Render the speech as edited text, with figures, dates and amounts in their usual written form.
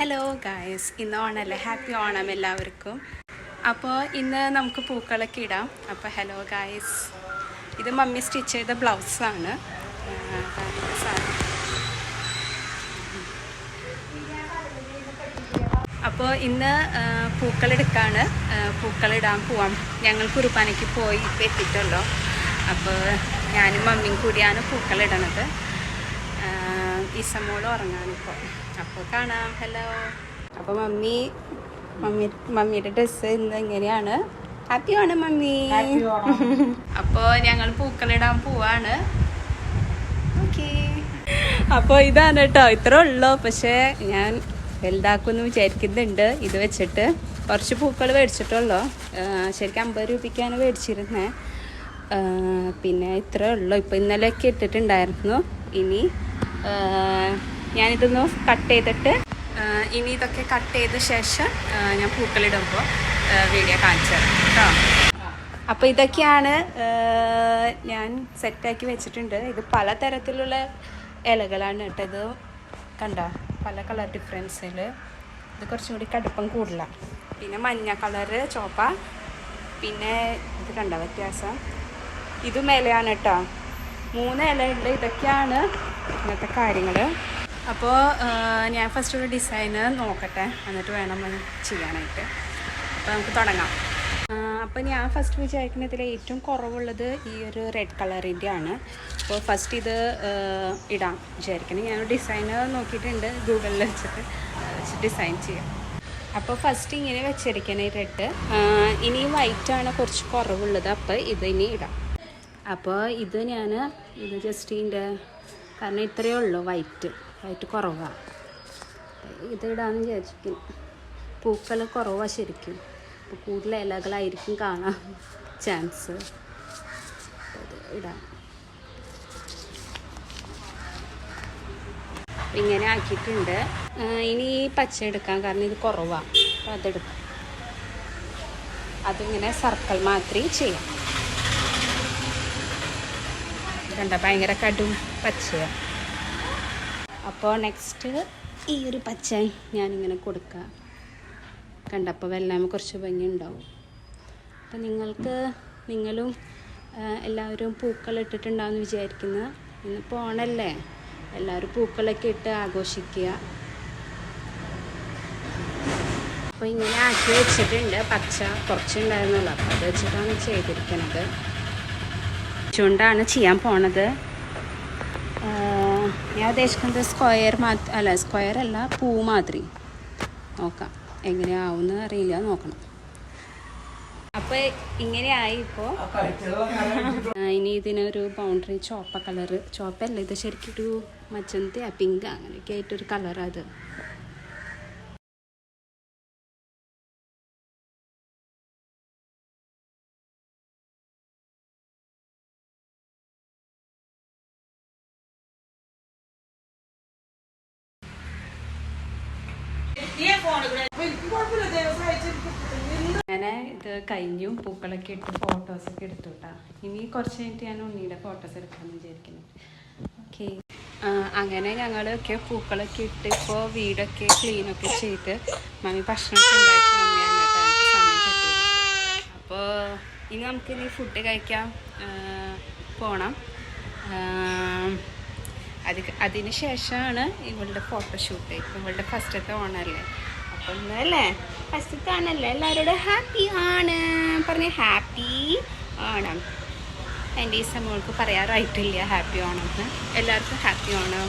Hello guys, ഇന്ന് ഓണമല്ലേ. Happy Onam എല്ലാവർക്കും. അപ്പോൾ ഇന്ന് നമുക്ക് പൂക്കളൊക്കെ ഇടാം. അപ്പോൾ ഹലോ ഗായ്സ്, ഇത് മമ്മി സ്റ്റിച്ച് ചെയ്ത ബ്ലൗസാണ്. അപ്പോൾ ഇന്ന് പൂക്കളെടുക്കാണ്. പൂക്കളിടാൻ പോവാം. ഞങ്ങൾ കുറുപ്പാനയ്ക്ക് പോയി ഇപ്പോൾ എത്തിയിട്ടുള്ളൂ. അപ്പോൾ ഞാനും മമ്മിയും കൂടിയാണ് പൂക്കളിടണത്. ഈസമോള് ഉറങ്ങാനിപ്പോൾ. അപ്പോൾ കാണാം. ഹലോ. അപ്പോൾ മമ്മിയുടെ ഡ്രസ്സ് ഇന്ന് എങ്ങനെയാണ്? ഹാപ്പിയാണ് മമ്മി. അപ്പോൾ ഞങ്ങൾ പൂക്കളിടാൻ പോവാണ്. ഓക്കെ. അപ്പോൾ ഇതാണ് കേട്ടോ, ഇത്ര ഉള്ളൂ. പക്ഷേ ഞാൻ വലുതാക്കുമെന്ന് വിചാരിക്കുന്നുണ്ട്. ഇത് വെച്ചിട്ട് കുറച്ച് പൂക്കൾ മേടിച്ചിട്ടുള്ളൂ. ശരിക്കും 50 രൂപയ്ക്കാണ് മേടിച്ചിരുന്നത്. പിന്നെ ഇത്രേ ഉള്ളൂ. ഇപ്പോൾ ഇന്നലെയൊക്കെ ഇട്ടിട്ടുണ്ടായിരുന്നു. ഇനി ഞാനിതൊന്ന് കട്ട് ചെയ്തിട്ട് ഇനി ഇതൊക്കെ കട്ട് ചെയ്ത ശേഷം ഞാൻ പൂക്കളിടുമ്പോൾ വീഡിയോ കാണിച്ചു തരാം കേട്ടോ. അപ്പോൾ ഇതൊക്കെയാണ് ഞാൻ സെറ്റാക്കി വെച്ചിട്ടുണ്ട്. ഇത് പലതരത്തിലുള്ള ഇലകളാണ് കേട്ടോ. ഇത് കണ്ടോ, പല കളർ ഡിഫറൻസിൽ. ഇത് കുറച്ചും കൂടി കടുപ്പം കൂടുതലാണ്. പിന്നെ മഞ്ഞ കളറ്, ചോപ്പ. പിന്നെ ഇത് കണ്ടോ വ്യത്യാസം. ഇതും ഇലയാണ് കേട്ടോ. 3 ഇലയുണ്ട്. ഇതൊക്കെയാണ് ഇന്നത്തെ കാര്യങ്ങൾ. അപ്പോൾ ഞാൻ ഫസ്റ്റ് ഒരു ഡിസൈന് നോക്കട്ടെ, എന്നിട്ട് വേണം ചെയ്യാനായിട്ട്. അപ്പോൾ നമുക്ക് തുടങ്ങാം. അപ്പോൾ ഞാൻ ഫസ്റ്റ് വിചാരിക്കുന്നതിൽ ഏറ്റവും കുറവുള്ളത് ഈ ഒരു റെഡ് കളറിൻ്റെ ആണ്. അപ്പോൾ ഫസ്റ്റ് ഇത് ഇടാം വിചാരിക്കണം. ഞാൻ ഡിസൈന് നോക്കിയിട്ടുണ്ട്, ഗൂഗിളിൽ വെച്ചിട്ട് ഡിസൈൻ ചെയ്യാം. അപ്പോൾ ഫസ്റ്റ് ഇങ്ങനെ വെച്ചിരിക്കണം ഈ റെഡ്. ഇനി വൈറ്റാണ് കുറച്ച് കുറവുള്ളത്. അപ്പോൾ ഇത് ഇനി ഇടാം. അപ്പോൾ ഇത് ജസ്റ്റ് ഇതിൻ്റെ കാരണം ഇത്രയേ ഉള്ളൂ. വൈറ്റ് കുറവാണ്. ഇത് ഇടാമെന്ന് വിചാരിച്ചിരിക്കും. പൂക്കൾ കുറവാണ് ശരിക്കും. അപ്പോൾ കൂടുതൽ ഇലകളായിരിക്കും കാണാൻ ചാൻസ്. ഇത് ഇടാം. ഇങ്ങനെ ആക്കിയിട്ടുണ്ട്. ഇനി പച്ച എടുക്കാം, കാരണം ഇത് കുറവാണ്. അപ്പോൾ അതെടുക്കാം. അതിങ്ങനെ സർക്കിൾ മാത്രമേ ചെയ്യാം. കണ്ട ഭയങ്കര കടും പച്ചയാണ്. അപ്പോൾ നെക്സ്റ്റ് ഈ ഒരു പച്ച ഞാനിങ്ങനെ കൊടുക്കാം. കണ്ടപ്പോൾ വെള്ളം കുറച്ച് ഭംഗി ഉണ്ടാവും. അപ്പോൾ നിങ്ങളും എല്ലാവരും പൂക്കൾ ഇട്ടിട്ടുണ്ടാവുമെന്ന് വിചാരിക്കുന്നു. ഇന്നിപ്പോൾ ഓണമല്ലേ, എല്ലാവരും പൂക്കളൊക്കെ ഇട്ട് ആഘോഷിക്കുക. അപ്പോൾ ഇങ്ങനെ ആക്കി വെച്ചിട്ടുണ്ട്. പച്ച കുറച്ചുണ്ടായിരുന്നുള്ളൂ. അപ്പോൾ അത് വെച്ചിട്ടാണ് ചെയ്തിരിക്കുന്നത്. ാണ് ചെയ്യാൻ പോണത്. ഞാൻ ഉദ്ദേശിക്കുന്നത് സ്ക്വയർ അല്ല, പൂ മാതിരി. നോക്കാം എങ്ങനെയാവുമെന്ന് അറിയില്ല, നോക്കണം. അപ്പോൾ ഇങ്ങനെയായി. ഇപ്പോൾ ഇനി ഇതിനൊരു ബൗണ്ടറി ചോപ്പ കളറ്, ചോപ്പല്ല ഇത് ശരിക്കൊരു മജന്ത പിങ്ക് അങ്ങനെയൊക്കെ ആയിട്ടൊരു കളറാണ് അത്. അങ്ങനെ ഇത് കഴിഞ്ഞു. പൂക്കളൊക്കെ ഇട്ട് ഫോട്ടോസൊക്കെ എടുത്തു കേട്ടോ. ഇനി കുറച്ച് കഴിഞ്ഞിട്ട് ഞാൻ ഉണ്ണിയുടെ ഫോട്ടോസ് എടുക്കാമെന്ന് വിചാരിക്കുന്നു. ഓക്കെ. അങ്ങനെ ഞങ്ങളൊക്കെ പൂക്കളൊക്കെ ഇട്ട് ഇപ്പോൾ വീടൊക്കെ ക്ലീനൊക്കെ ചെയ്ത് മമ്മി ഭക്ഷണമൊക്കെ ഉണ്ടാക്കി. മമ്മിയാണ് കേട്ടോ എനിക്ക് സമയം കിട്ടിയത്. അപ്പോൾ ഇനി ഫുഡ് കഴിക്കാൻ പോകണം. അതിന് ശേഷമാണ് ഇവളുടെ ഫോട്ടോഷൂട്ട്. ഇവളുടെ ഫസ്റ്റത്തെ ഓണമല്ലേ. അപ്പോൾ ഇന്നല്ലേ ഫസ്റ്റത്തെ ഓണമല്ലേ. എല്ലാവരോടും ഹാപ്പി ആണ് പറഞ്ഞ്. ഹാപ്പി ഓണം. എൻ്റെ ഈ സമയത്ത് പറയാറായിട്ടില്ല ഹാപ്പി ഓണം എന്ന്. എല്ലാവർക്കും ഹാപ്പി ഓണം.